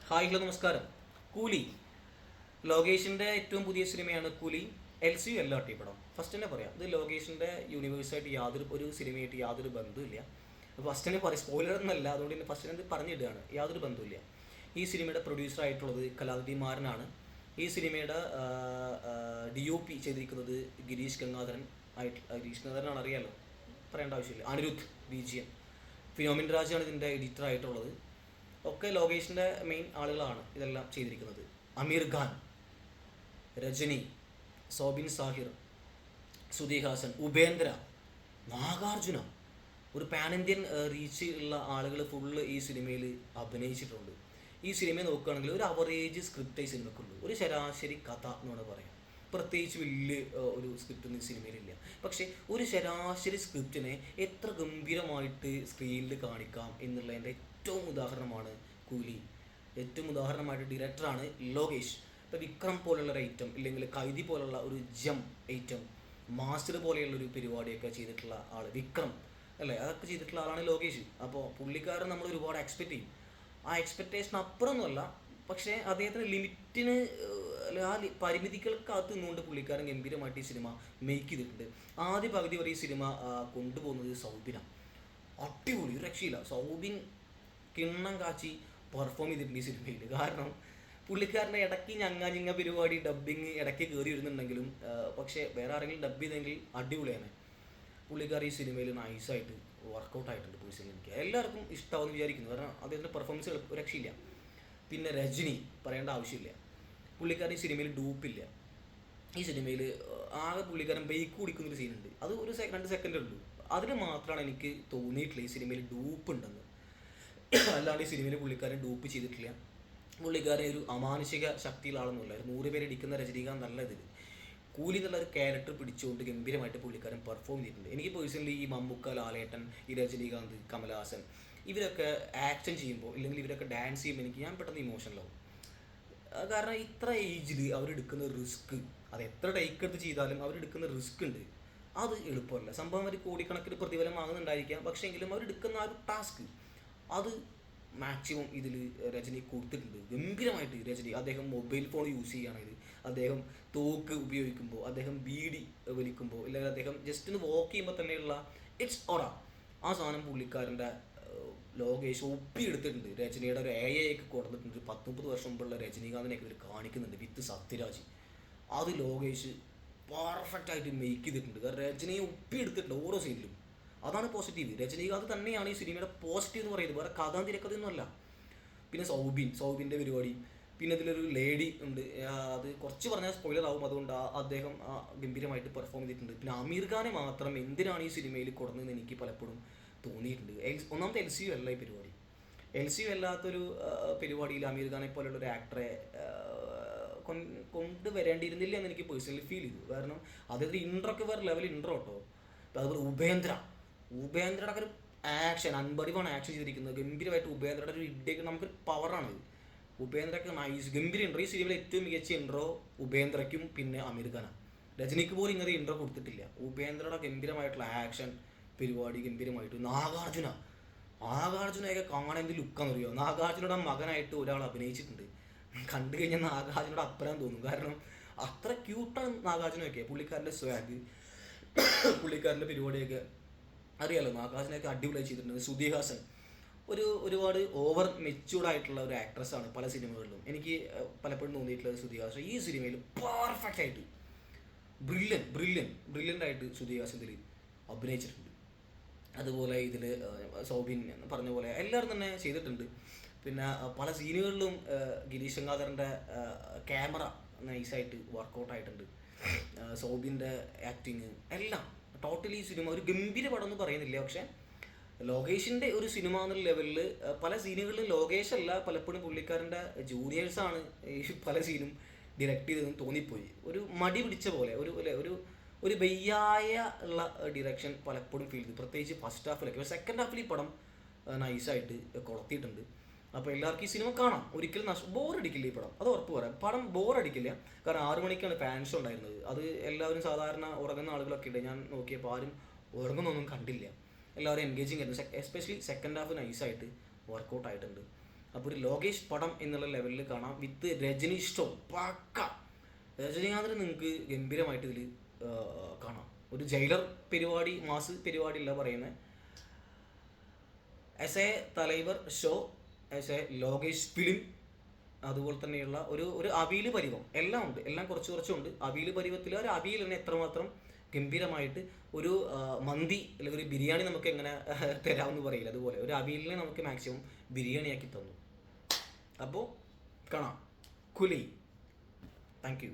Hi hello നമസ്കാരം. കൂലി ലോകേഷിൻ്റെ ഏറ്റവും പുതിയ സിനിമയാണ് കൂലി. LCU അല്ല ഈ പടം. ഫസ്റ്റ് തന്നെ പറയാം, ഇത് ലോകേഷിൻ്റെ യൂണിവേഴ്സായിട്ട് ഒരു സിനിമയായിട്ട് യാതൊരു ബന്ധവുമില്ല. ഫസ്റ്റ് തന്നെ പറയാം, സ്പോയിലർ ഒന്നല്ല, അതുകൊണ്ട് തന്നെ ഫസ്റ്റ് തന്നെ പറഞ്ഞിടുകയാണ്, യാതൊരു ബന്ധവുമില്ല. ഈ സിനിമയുടെ പ്രൊഡ്യൂസർ ആയിട്ടുള്ളത് കലാനിധി മാരനാണ്. ഈ സിനിമയുടെ DOP ചെയ്തിരിക്കുന്നത് ഗിരീഷ് ഗംഗാധരൻ ഗിരീഷ് ഗംഗാധരനാണ്, അറിയാലോ, പറയേണ്ട ആവശ്യമില്ല. അനിരുദ്ധ് BGM. ഫിനോമിൻ രാജാണ് ഇതിൻ്റെ എഡിറ്റർ ആയിട്ടുള്ളത്. ഒക്കെ ലോകേഷിൻ്റെ മെയിൻ ആളുകളാണ് ഇതെല്ലാം ചെയ്തിരിക്കുന്നത്. അമീർ ഖാൻ, രജനി, സോബിൻ സാഹിർ, ശ്രുതി ഹാസൻ, ഉപേന്ദ്ര, നാഗാർജുന, ഒരു പാൻ ഇന്ത്യൻ റീച്ച് ഉള്ള ആളുകൾ ഫുള്ള് ഈ സിനിമയിൽ അഭിനയിച്ചിട്ടുണ്ട്. ഈ സിനിമ നോക്കുകയാണെങ്കിൽ ഒരു അവറേജ് സ്ക്രിപ്റ്റ് ഈ സിനിമക്കുള്ളൂ, ഒരു ശരാശരി കഥ എന്നാണ് പറയാം. പ്രത്യേകിച്ച് വലിയ ഒരു സ്ക്രിപ്റ്റൊന്നും ഈ സിനിമയിലില്ല. പക്ഷേ ഒരു ശരാശരി സ്ക്രിപ്റ്റിനെ എത്ര ഗംഭീരമായിട്ട് സ്ക്രീനിൽ കാണിക്കാം എന്നുള്ളതിൻ്റെ ഏറ്റവും ഉദാഹരണമാണ് കൂലി. ഏറ്റവും ഉദാഹരണമായിട്ട് ഡയറക്ടറാണ് ലോകേഷ്. ഇപ്പോൾ വിക്രം പോലുള്ള ഒരു ഐറ്റം, ഇല്ലെങ്കിൽ കൈദി പോലുള്ള ഒരു ജം ഐറ്റം, മാസ്റ്റർ പോലെയുള്ളൊരു പരിപാടിയൊക്കെ ചെയ്തിട്ടുള്ള ആൾ വിക്രം അല്ലേ, അതൊക്കെ ചെയ്തിട്ടുള്ള ആളാണ് ലോകേഷ്. അപ്പോൾ പുള്ളിക്കാരൻ നമ്മൾ ഒരുപാട് എക്സ്പെക്റ്റ് ചെയ്യും. ആ എക്സ്പെക്റ്റേഷൻ അപ്പുറമൊന്നുമല്ല, പക്ഷേ അദ്ദേഹത്തിന് ലിമിറ്റിന് ആ പരിമിതികൾക്കകത്ത് നിന്നുകൊണ്ട് പുള്ളിക്കാരൻ ഗംഭീരമായിട്ട് ഈ സിനിമ മേക്ക് ചെയ്തിട്ടുണ്ട്. ആദ്യ പകുതി വരെ ഈ സിനിമ കൊണ്ടുപോകുന്നത് സൗബിനാണ്. അടിപൊളി, ഒരു രക്ഷയില്ല. സൗബിൻ കിണ്ണം കാച്ചി പെർഫോം ചെയ്തിട്ടുണ്ട് ഈ സിനിമയിൽ. കാരണം പുള്ളിക്കാരൻ്റെ ഇടയ്ക്ക് ഞങ്ങ പരിപാടി ഡബ്ബിങ് ഇടയ്ക്ക് കയറി വരുന്നുണ്ടെങ്കിലും, പക്ഷേ വേറെ ആരെങ്കിലും ഡബ് ചെയ്തെങ്കിൽ അടിപൊളിയാണ്. പുള്ളിക്കാർ ഈ സിനിമയിൽ നൈസായിട്ട് വർക്കൗട്ട് ആയിട്ടുണ്ട്. പേഴ്സണലി എനിക്ക് എല്ലാവർക്കും ഇഷ്ടമാവുമെന്ന് വിചാരിക്കുന്നു, കാരണം അദ്ദേഹത്തിൻ്റെ പെർഫോമൻസ് രക്ഷയില്ല. പിന്നെ രജനി പറയേണ്ട ആവശ്യമില്ല, പുള്ളിക്കാരൻ ഈ സിനിമയിൽ ഡൂപ്പില്ല. ഈ സിനിമയിൽ ആകെ പുള്ളിക്കാരൻ ബൈക്ക് കുടിക്കുന്നൊരു സീനുണ്ട്, അത് ഒരു 2 സെക്കൻഡേ ഉള്ളൂ. അതിന് മാത്രമാണ് എനിക്ക് തോന്നിയിട്ടില്ല ഈ സിനിമയിൽ ഡൂപ്പ് ഉണ്ടെന്ന്. അല്ലാണ്ട് ഈ സിനിമയിൽ പുള്ളിക്കാരൻ ഡൂപ്പ് ചെയ്തിട്ടില്ല. പുള്ളിക്കാരൻ ഒരു അമാനുഷിക ശക്തിയിലാളൊന്നുമില്ല. ഒരു 100 പേര് ഇടിക്കുന്ന രജനീകാന്ത് നല്ല ഇതിൽ കൂലി എന്നുള്ള ഒരു ക്യാരക്ടർ പിടിച്ചുകൊണ്ട് ഗംഭീരമായിട്ട് പുള്ളിക്കാരൻ പെർഫോം ചെയ്തിട്ടുണ്ട്. എനിക്ക് പേഴ്സണലി ഈ മമ്മൂക്ക, ലാലേട്ടൻ, ഈ രജനീകാന്ത്, കമലഹാസൻ ഇവരൊക്കെ ആക്ഷൻ ചെയ്യുമ്പോൾ, ഇല്ലെങ്കിൽ ഇവരൊക്കെ ഡാൻസ് ചെയ്യുമ്പോൾ ഞാൻ പെട്ടെന്ന് ഇമോഷണലാവും. കാരണം ഇത്ര ഏജിൽ അവരെടുക്കുന്ന റിസ്ക്, അത് എത്ര ടേക്ക് എടുത്ത് ചെയ്താലും അവരെടുക്കുന്ന റിസ്ക് ഉണ്ട്, അത് എളുപ്പമല്ല. സംഭവം അവർ കോടിക്കണക്കിന് പ്രതിഫലം വാങ്ങുന്നുണ്ടായിരിക്കാം, പക്ഷേ എങ്കിലും അവരെടുക്കുന്ന ആ ഒരു ടാസ്ക് അത് മാക്സിമം ഇതിൽ രജനി കൊടുത്തിട്ടുണ്ട് ഗംഭീരമായിട്ട്. രജനി അദ്ദേഹം മൊബൈൽ ഫോൺ യൂസ് ചെയ്യുകയാണെങ്കിൽ, അദ്ദേഹം തോക്ക് ഉപയോഗിക്കുമ്പോൾ, അദ്ദേഹം ബീഡി വലിക്കുമ്പോൾ, അല്ലെങ്കിൽ അദ്ദേഹം ജസ്റ്റ് ഒന്ന് വാക്ക് ചെയ്യുമ്പോൾ തന്നെയുള്ള ഇറ്റ്സ് ഓറ, ആ സാധനം പുള്ളിക്കാരൻ്റെ ലോകേഷ് ഒപ്പിയെടുത്തിട്ടുണ്ട്. രജനിയുടെ ഒരു AI കൊടുത്തിട്ടുണ്ട്. 10-30 വർഷം മുമ്പുള്ള രജനീകാന്തിനെയൊക്കെ ഇവർ കാണിക്കുന്നുണ്ട് വിത്ത് സത്യരാജ്. അത് ലോകേഷ് പെർഫെക്റ്റായിട്ട് മേക്ക് ചെയ്തിട്ടുണ്ട്. കാരണം രജനിയെ ഒപ്പിയെടുത്തിട്ടുണ്ട് ഓരോ സീനിലും. അതാണ് പോസിറ്റീവ്. രജനീകാന്ത് തന്നെയാണ് ഈ സിനിമയുടെ പോസിറ്റീവ് എന്ന് പറയുന്നത്, വേറെ കഥ തിരക്കഥയൊന്നുമല്ല. പിന്നെ സൗബിൻ്റെ പരിപാടി, പിന്നെ ഇതിലൊരു ലേഡി ഉണ്ട്, അത് കുറച്ച് പറഞ്ഞാൽ സ്പോയിലർ ആവും, അതുകൊണ്ട് അദ്ദേഹം ഗംഭീരമായിട്ട് പെർഫോം ചെയ്തിട്ടുണ്ട്. പിന്നെ അമീർ ഖാനെ മാത്രം എന്തിനാണ് ഈ സിനിമയിൽ കൊടുത്തതെന്ന് എനിക്ക് പലപ്പോഴും തോന്നിയിട്ടുണ്ട്. ഒന്നാമത്തെ LCU അല്ല ഈ പരിപാടി. LCU അല്ലാത്തൊരു പരിപാടിയിൽ അമീർ ഖാനെ പോലുള്ള ഒരു ആക്ടറെ കൊണ്ടുവരേണ്ടിയിരുന്നില്ല എന്ന് എനിക്ക് പേഴ്സണലി ഫീൽ ചെയ്തു. കാരണം അതായത് ഇൻട്രോ ഒക്കെ വേറെ ലെവൽ ഇൻട്രോ കേട്ടോ. അതുപോലെ ഉപേന്ദ്രയുടെ ഒരു ആക്ഷൻ, അൺബഡിവാണ് ആക്ഷൻ ചെയ്തിരിക്കുന്നത് ഗംഭീരമായിട്ട്. ഉപേന്ദ്രയുടെ ഒരു ഇടയ്ക്ക് നമുക്കൊരു പവറാണ്. ഉപേന്ദ്രയ്ക്ക് നൈസ് ഗംഭീര ഇൻട്രോ. ഈ സിനിമയിലെ ഏറ്റവും മികച്ച ഇൻട്രോ ഉപേന്ദ്രയ്ക്കും പിന്നെ അമീർ ഖാനാണ്. രജനിക്ക് പോലും ഇങ്ങനെ ഇൻട്രോ കൊടുത്തിട്ടില്ല. ഉപേന്ദ്രയുടെ ഗംഭീരമായിട്ടുള്ള ആക്ഷൻ പരിപാടി ഗംഭീരമായിട്ട്. നാഗാർജുനയൊക്കെ കാണാൻ എന്ത് ലുക്കാന്ന് അറിയുമോ? നാഗാർജുനയുടെ മകനായിട്ട് ഒരാൾ അഭിനയിച്ചിട്ടുണ്ട്. കണ്ടു കഴിഞ്ഞാൽ നാഗാർജുനയുടെ അപ്പരാൻ തോന്നും. കാരണം അത്ര ക്യൂട്ടാണ് നാഗാർജുനയൊക്കെ. പുള്ളിക്കാരൻ്റെ സ്വാഗ്, പുള്ളിക്കാരൻ്റെ പരിപാടിയൊക്കെ അറിയാലോ. നാഗാർജുനയൊക്കെ അടിപൊളിയായി ചെയ്തിട്ടുണ്ട്. ശ്രുതി ഹാസൻ ഒരുപാട് ഓവർ മെച്യൂർഡായിട്ടുള്ള ഒരു ആക്ട്രസ്സാണ് പല സിനിമകളിലും. എനിക്ക് പലപ്പോഴും തോന്നിയിട്ടുള്ളത് ശ്രുതി ഹാസൻ ഈ സിനിമയിൽ പെർഫെക്റ്റ് ആയിട്ട് ബ്രില്യൻ്റ് ആയിട്ട് ശ്രുതി ഹാസൻ ഇതിൽ അഭിനയിച്ചിട്ടുണ്ട്. അതുപോലെ ഇതിൽ സൗബിൻ പറഞ്ഞ പോലെ എല്ലാവരും തന്നെ ചെയ്തിട്ടുണ്ട്. പിന്നെ പല സീനുകളിലും ഗിരീഷ് ഗംഗാധരൻ്റെ ക്യാമറ നൈസായിട്ട് വർക്കൗട്ടായിട്ടുണ്ട്. സൗബിൻ്റെ ആക്ടിങ് എല്ലാം ടോട്ടലി സിനിമ ഒരു ഗംഭീര പടം എന്ന് പറയുന്നില്ല. പക്ഷേ ലോകേഷിൻ്റെ ഒരു സിനിമ എന്നുള്ള ലെവലിൽ പല സീനുകളിലും ലോകേഷല്ല, പലപ്പോഴും പുള്ളിക്കാരൻ്റെ ജൂനിയേഴ്സാണ് ഈ പല സീനും ഡിറക്റ്റ് ചെയ്തതെന്ന് തോന്നിപ്പോയി. ഒരു മടി പിടിച്ച പോലെ, ഒരു ബയ്യായ ഉള്ള ഡിറക്ഷൻ പലപ്പോഴും ഫീൽ ചെയ്തു, പ്രത്യേകിച്ച് ഫസ്റ്റ് ഹാഫിലൊക്കെ. സെക്കൻഡ് ഹാഫിൽ ഈ പടം നൈസായിട്ട് കൊളത്തിയിട്ടുണ്ട്. അപ്പോൾ എല്ലാവർക്കും ഈ സിനിമ കാണാം, ഒരിക്കലും ബോറടിക്കില്ല ഈ പടം, അത് ഉറപ്പ് പറയാം. പടം ബോറടിക്കില്ല. കാരണം 6 മണിക്കാണ് ഫാൻ ഷോ ഉണ്ടായിരുന്നത്. അത് എല്ലാവരും സാധാരണ ഉറങ്ങുന്ന ആളുകളൊക്കെ ഉണ്ട്. ഞാൻ നോക്കിയപ്പോൾ ആരും ഉറങ്ങുന്നൊന്നും കണ്ടില്ല. എല്ലാവരും എൻഗേജിങ് ആയിരുന്നു. എസ്പെഷ്യലി സെക്കൻഡ് ഹാഫ് നൈസായിട്ട് വർക്കൗട്ട് ആയിട്ടുണ്ട്. അപ്പോൾ ഒരു ലോകേഷ് പടം എന്നുള്ള ലെവലിൽ കാണാം വിത്ത് രജനി ഷോ പക്ക. രജനീകാന്തിന് നിങ്ങൾക്ക് ഗംഭീരമായിട്ട് ഇതിൽ കാണാം. ഒരു ജയിലർ പരിപാടി മാസ് പരിപാടി അല്ല പറയുന്നത്. As A Thalaivar show, as A Lokesh film, അതുപോലെ തന്നെയുള്ള ഒരു അവിയൽ പരിവം എല്ലാം ഉണ്ട്, എല്ലാം കുറച്ച് കുറച്ചുണ്ട്. അവിയൽ പരിവത്തിൽ ഒരു അവിയൽ തന്നെ എത്രമാത്രം ഗംഭീരമായിട്ട് ഒരു മന്തി അല്ലെങ്കിൽ ഒരു ബിരിയാണി നമുക്ക് എങ്ങനെ തരാമെന്ന് പറയില്ല, അതുപോലെ ഒരു അവിയലിനെ നമുക്ക് മാക്സിമം ബിരിയാണിയാക്കി തന്നു. അപ്പോൾ കാണാം കുലി. Thank you.